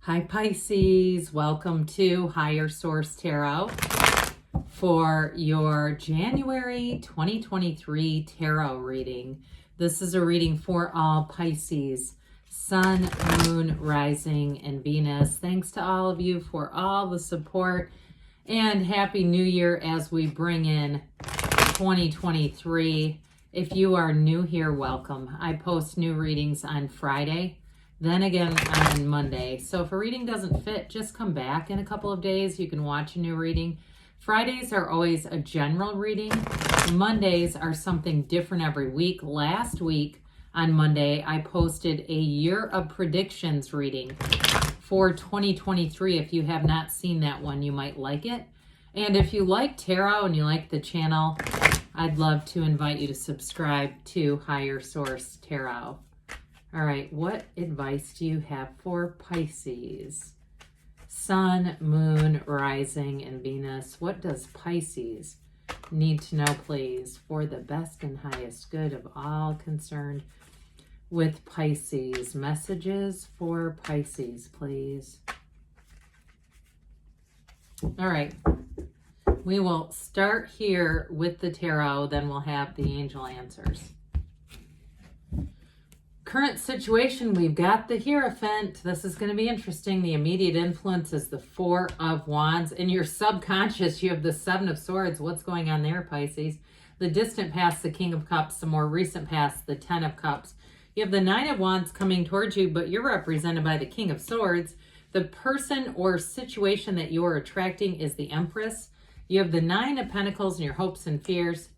Hi Pisces, welcome to Higher Source Tarot for your January 2023 tarot reading. This is a reading for all Pisces, Sun, Moon, Rising, and Venus. Thanks to all of you for all the support and Happy New Year as we bring in 2023. If you are new here, welcome. I post new readings on Friday, then again on Monday. So if a reading doesn't fit, just come back in a couple of days. You can watch a new reading. Fridays are always a general reading. Mondays are something different every week. Last week on Monday, I posted a year of predictions reading for 2023. If you have not seen that one, you might like it. And if you like tarot and you like the channel, I'd love to invite you to subscribe to Higher Source Tarot. All right, what advice do you have for Pisces? Sun, Moon, Rising, and Venus. What does Pisces need to know, please, for the best and highest good of all concerned with Pisces? Messages for Pisces, please. All right, we will start here with the tarot, then we'll have the angel answers. Current situation, we've got the Hierophant. This is going to be interesting. The immediate influence is the Four of Wands. In your subconscious, you have the Seven of Swords. What's going on there, Pisces? The distant past, the King of Cups. The more recent past, the Ten of Cups. You have the Nine of Wands coming towards you, but you're represented by the King of Swords. The person or situation that you're attracting is the Empress. You have the Nine of Pentacles and your hopes and fears.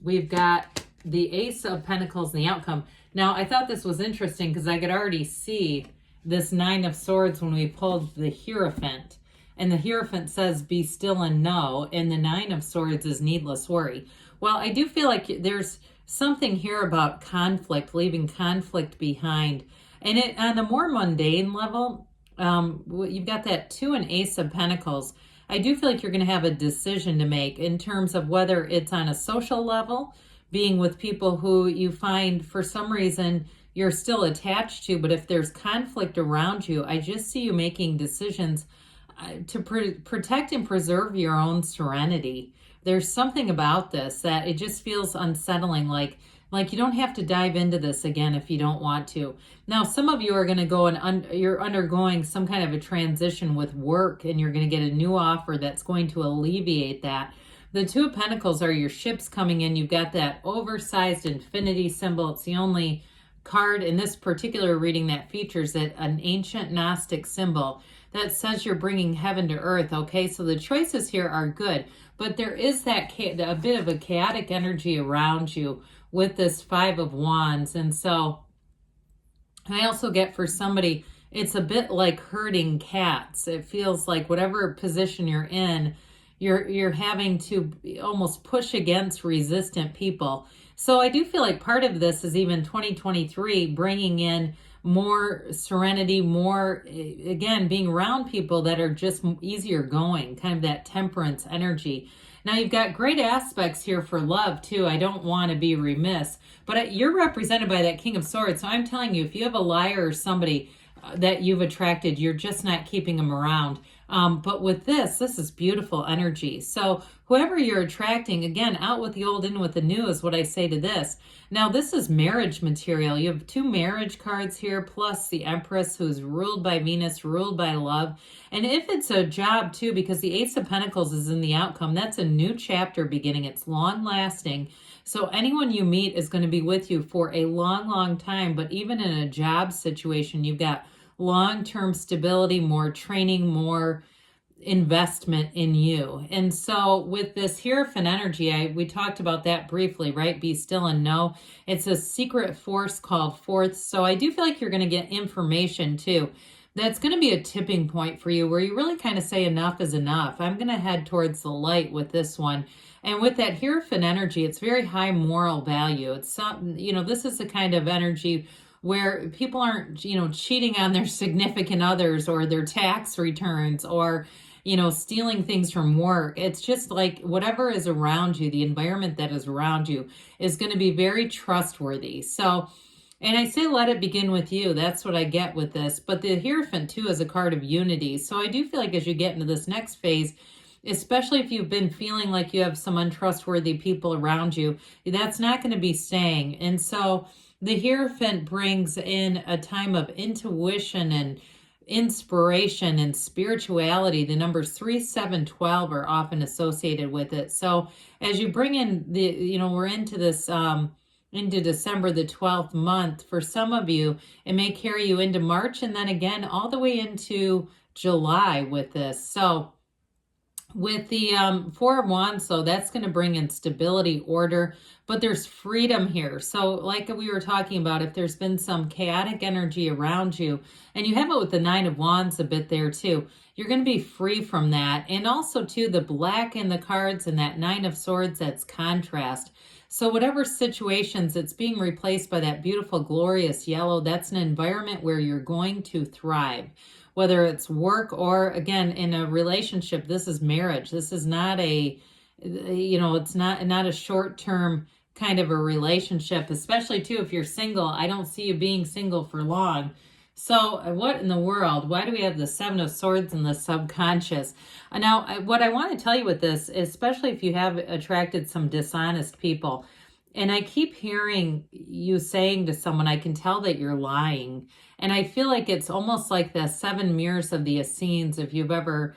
We've got the Ace of Pentacles and the outcome. Now, I thought this was interesting because I could already see this Nine of Swords when we pulled the Hierophant. And the Hierophant says, be still and know. And the Nine of Swords is needless worry. Well, I do feel like there's something here about conflict, leaving conflict behind. And it on a more mundane level, you've got that Two and Ace of Pentacles. I do feel like you're going to have a decision to make in terms of whether it's on a social level, being with people who you find for some reason you're still attached to, but if there's conflict around you, I just see you making decisions to protect and preserve your own serenity. There's something about this that it just feels unsettling, like you don't have to dive into this again if you don't want to. Now, some of you are going to go and you're undergoing some kind of a transition with work, and you're going to get a new offer that's going to alleviate that. The Two of Pentacles are your ships coming in. You've got that oversized infinity symbol. It's the only card in this particular reading that features it, an ancient Gnostic symbol that says you're bringing heaven to earth. Okay, so the choices here are good, but there is that a bit of a chaotic energy around you with this Five of Wands. And so I also get for somebody, it's a bit like herding cats. It feels like whatever position you're in, you're having to almost push against resistant people. So I do feel like part of this is even 2023 bringing in more serenity, more, again, being around people that are just easier going, kind of that temperance energy. Now, you've got great aspects here for love, too. I don't want to be remiss, but you're represented by that King of Swords. So I'm telling you, if you have a liar or somebody that you've attracted, you're just not keeping them around. But with this is beautiful energy. So whoever you're attracting, again, out with the old, in with the new is what I say to this. Now, this is marriage material. You have two marriage cards here, plus the Empress, who's ruled by Venus, ruled by love. And if it's a job, too, because the Ace of Pentacles is in the outcome, that's a new chapter beginning. It's long lasting. So anyone you meet is going to be with you for a long, long time. But even in a job situation, you've got long-term stability, more training, more investment in you. And so with this Hierophant energy, we talked about that briefly, right? Be still and know. It's a secret force called Fourth. So I do feel like you're going to get information too. That's going to be a tipping point for you where you really kind of say enough is enough. I'm going to head towards the light with this one. And with that Hierophant energy, it's very high moral value. It's something, this is the kind of energy where people aren't, cheating on their significant others or their tax returns or, stealing things from work. It's just like whatever is around you, the environment that is around you is going to be very trustworthy. So And I say let it begin with you. That's what I get with this. But the Hierophant, too, is a card of unity. So I do feel like as you get into this next phase, especially if you've been feeling like you have some untrustworthy people around you, that's not going to be staying. And so the Hierophant brings in a time of intuition and inspiration and spirituality. The numbers 3, 7, 12 are often associated with it. So as you bring in we're into this, into December, the 12th month. For some of you, it may carry you into March and then again all the way into July with this. So with the Four of Wands, so that's going to bring in stability, order, but there's freedom here. So like we were talking about, if there's been some chaotic energy around you, and you have it with the Nine of Wands a bit there too, you're going to be free from that. And also too, the black in the cards and that Nine of Swords, that's contrast. So whatever situations, it's being replaced by that beautiful, glorious yellow. That's an environment where you're going to thrive. Whether it's work or, again, in a relationship, this is marriage. This is not a, it's not a short-term kind of a relationship, especially, too, if you're single. I don't see you being single for long. So what in the world? Why do we have the Seven of Swords in the subconscious? Now, what I want to tell you with this, especially if you have attracted some dishonest people, and I keep hearing you saying to someone, I can tell that you're lying. And I feel like it's almost like the 7 mirrors of the Essenes. If you've ever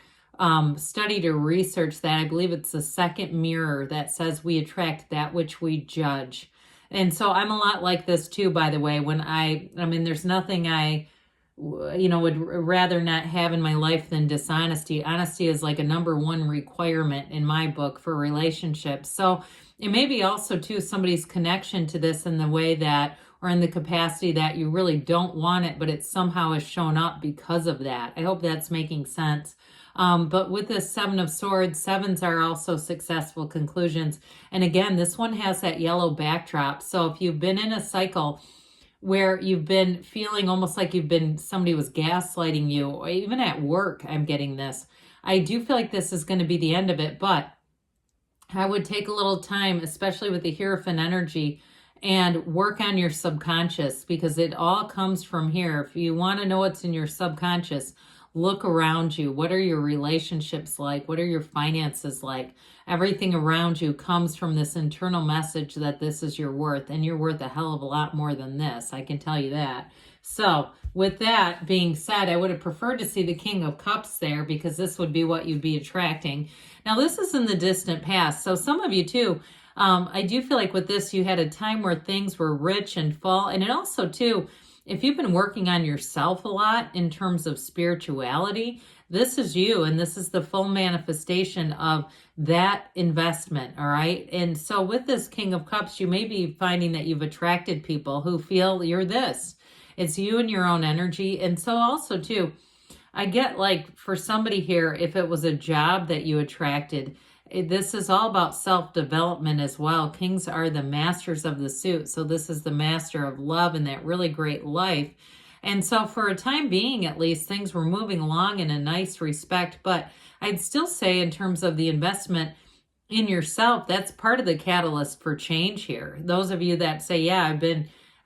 studied or researched that, I believe it's the second mirror that says we attract that which we judge. And so I'm a lot like this too, by the way, when I mean, there's nothing I, would rather not have in my life than dishonesty. Honesty is like a #1 requirement in my book for relationships. So it may be also too somebody's connection to this in the way that, or in the capacity that you really don't want it, but it somehow has shown up because of that. I hope that's making sense. But with this Seven of Swords, sevens are also successful conclusions. And again, this one has that yellow backdrop. So if you've been in a cycle where you've been feeling almost like somebody was gaslighting you, or even at work, I'm getting this. I do feel like this is going to be the end of it, but I would take a little time, especially with the Hierophant energy, and work on your subconscious, because it all comes from here. If you want to know what's in your subconscious, look around you. What are your relationships like? What are your finances like? Everything around you comes from this internal message that this is your worth, and you're worth a hell of a lot more than this. I can tell you that. So with that being said, I would have preferred to see the King of Cups there, because this would be what you'd be attracting. Now, this is in the distant past. So some of you too, I do feel like with this, you had a time where things were rich and full. And it also too, if you've been working on yourself a lot in terms of spirituality, this is you, and this is the full manifestation of that investment, all right? And so with this King of Cups, you may be finding that you've attracted people who feel you're this. It's you and your own energy. And so also too, I get like for somebody here, if it was a job that you attracted, this is all about self-development as well. Kings are the masters of the suit. So this is the master of love and that really great life. And so for a time being, at least, things were moving along in a nice respect. But I'd still say in terms of the investment in yourself, that's part of the catalyst for change here. Those of you that say, yeah,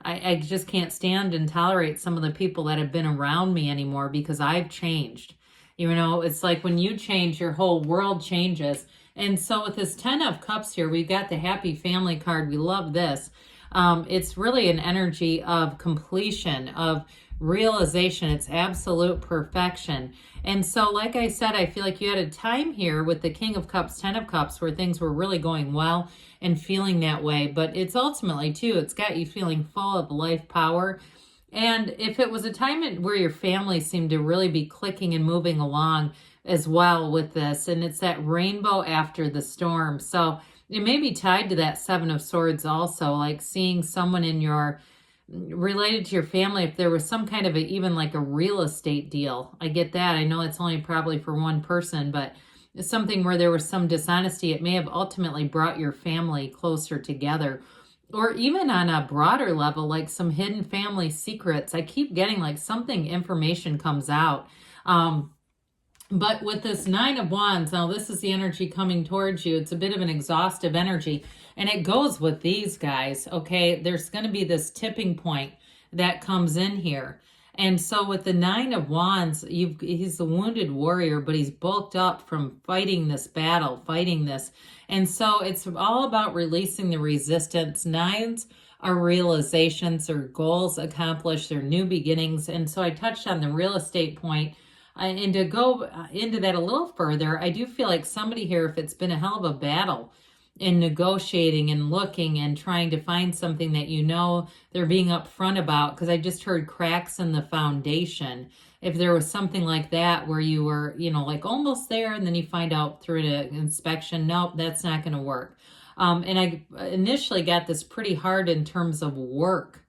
I just can't stand and tolerate some of the people that have been around me anymore because I've changed. It's like when you change, your whole world changes. And so with this 10 of Cups here, we've got the Happy Family card. We love this. It's really an energy of completion, of realization. It's absolute perfection. And so, like I said, I feel like you had a time here with the King of Cups, 10 of Cups, where things were really going well and feeling that way. But it's ultimately, too, it's got you feeling full of life power. And if it was a time where your family seemed to really be clicking and moving along as well with this, and it's that rainbow after the storm. So it may be tied to that Seven of Swords also, like seeing someone related to your family, if there was some kind of even like a real estate deal. I get that. I know it's only probably for one person, but it's something where there was some dishonesty. It may have ultimately brought your family closer together. Or even on a broader level, like some hidden family secrets. I keep getting like information comes out. But with this 9 of Wands, now this is the energy coming towards you. It's a bit of an exhaustive energy. And it goes with these guys, okay? There's going to be this tipping point that comes in here. And so with the Nine of Wands, he's a wounded warrior, but he's bulked up from fighting this battle, fighting this. And so it's all about releasing the resistance. Nines are realizations or goals accomplished, or new beginnings. And so I touched on the real estate point. And to go into that a little further, I do feel like somebody here, if it's been a hell of a battle in negotiating and looking and trying to find something that you know they're being upfront about, because I just heard cracks in the foundation. If there was something like that where you were, you know, like almost there, and then you find out through an inspection, nope, that's not going to work. And I initially got this pretty hard in terms of work,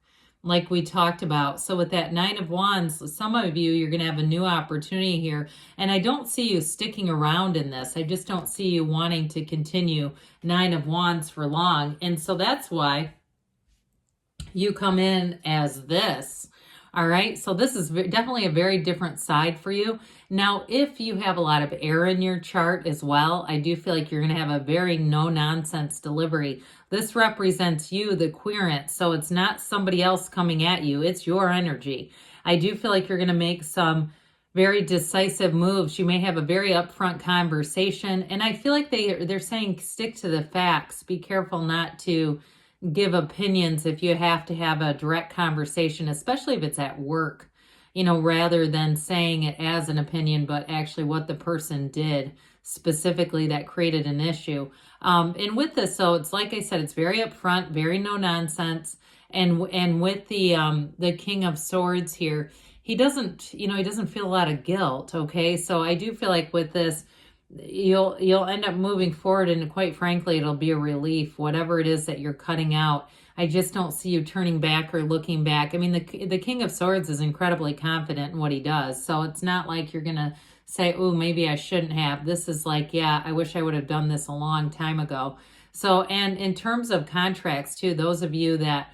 like we talked about. So with that Nine of Wands, some of you, you're going to have a new opportunity here. And I don't see you sticking around in this. I just don't see you wanting to continue Nine of Wands for long. And so that's why you come in as this. All right, so this is definitely a very different side for you. Now, if you have a lot of air in your chart as well, I do feel like you're going to have a very no-nonsense delivery. This represents you, the querent, so it's not somebody else coming at you. It's your energy. I do feel like you're going to make some very decisive moves. You may have a very upfront conversation, and I feel like they're saying stick to the facts. Be careful not to give opinions if you have to have a direct conversation, especially if it's at work, you know, rather than saying it as an opinion, but actually what the person did specifically that created an issue. And with this, so it's like I said, it's very upfront, very no nonsense. And with the King of Swords here, he doesn't, you know, he doesn't feel a lot of guilt. Okay, so I do feel like with this, you'll end up moving forward, and quite frankly, it'll be a relief, whatever it is that you're cutting out. I just don't see you turning back or looking back. I mean, the King of Swords is incredibly confident in what he does, so it's not like you're gonna say, oh, maybe I shouldn't have. This is like, yeah, I wish I would have done this a long time ago. So, and in terms of contracts too, those of you that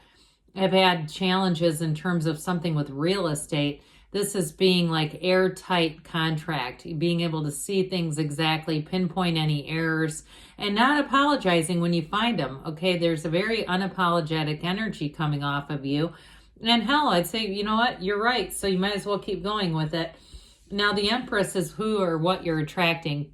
have had challenges in terms of something with real estate, this is being like airtight contract, being able to see things exactly, pinpoint any errors, and not apologizing when you find them. Okay, there's a very unapologetic energy coming off of you. And hell, I'd say, you know what, you're right, so you might as well keep going with it. Now, the Empress is who or what you're attracting.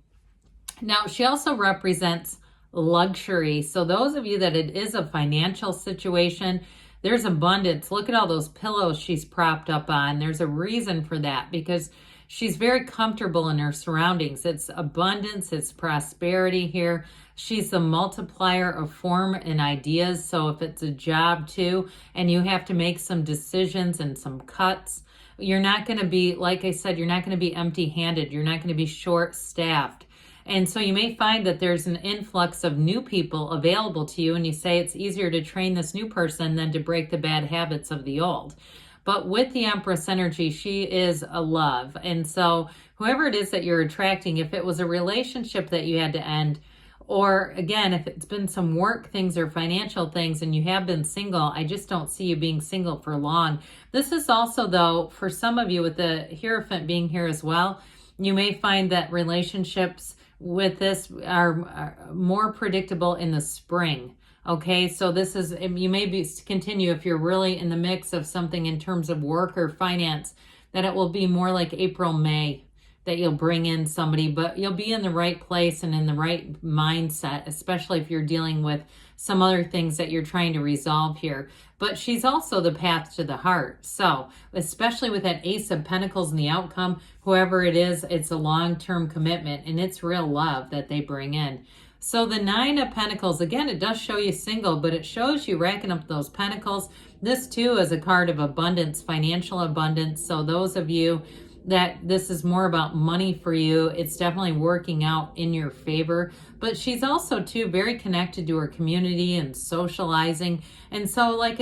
Now, she also represents luxury. So those of you that it is a financial situation, there's abundance. Look at all those pillows she's propped up on. There's a reason for that, because she's very comfortable in her surroundings. It's abundance, it's prosperity here. She's the multiplier of form and ideas. So if it's a job too, and you have to make some decisions and some cuts, you're not going to be, like I said, you're not going to be empty-handed. You're not going to be short-staffed. And so you may find that there's an influx of new people available to you, and you say it's easier to train this new person than to break the bad habits of the old. But with the Empress energy, she is a love. And so whoever it is that you're attracting, if it was a relationship that you had to end, or again, if it's been some work things or financial things and you have been single, I just don't see you being single for long. This is also, though, for some of you with the Hierophant being here as well, you may find that relationships with this are more predictable in the spring. Okay, so this is, you may be continue if you're really in the mix of something in terms of work or finance, that it will be more like April, May, that you'll bring in somebody, but you'll be in the right place and in the right mindset, especially if you're dealing with some other things that you're trying to resolve here. But she's also the path to the heart. So especially with that Ace of Pentacles and the outcome, whoever it is, it's a long-term commitment and it's real love that they bring in. So the Nine of Pentacles, again, it does show you single, but it shows you racking up those pentacles. This too is a card of abundance, financial abundance. So those of you that this is more about money for you, it's definitely working out in your favor. But she's also too very connected to her community and socializing. And so like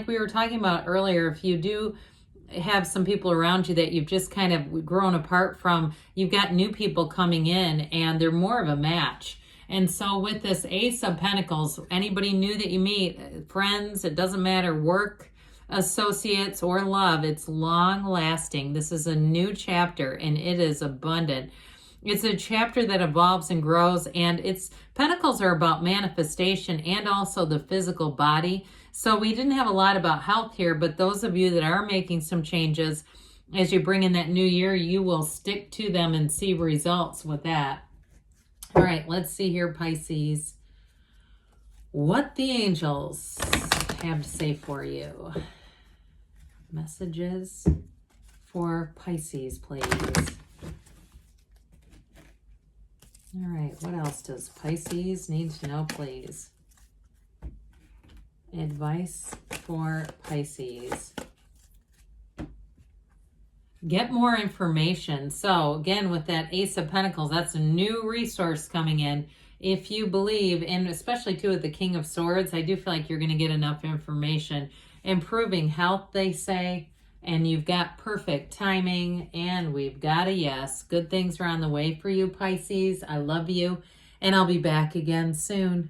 we were talking about earlier, if you do have some people around you that you've just kind of grown apart from, you've got new people coming in and they're more of a match. And so with this Ace of Pentacles, anybody new that you meet, friends, it doesn't matter, work, associates, or love, it's long lasting. This is a new chapter and it is abundant. It's a chapter that evolves and grows, and it's Pentacles are about manifestation and also the physical body. So we didn't have a lot about health here, but those of you that are making some changes, as you bring in that new year, you will stick to them and see results with that. All right, let's see here, Pisces. What the angels have to say for you. Messages for Pisces, please. All right, what else does Pisces need to know, please? Advice for Pisces. Get more information. So again, with that Ace of Pentacles, that's a new resource coming in. If you believe, and especially too with the King of Swords, I do feel like you're going to get enough information. Improving health, they say, and you've got perfect timing, and we've got a yes. Good things are on the way for you, Pisces. I love you, and I'll be back again soon.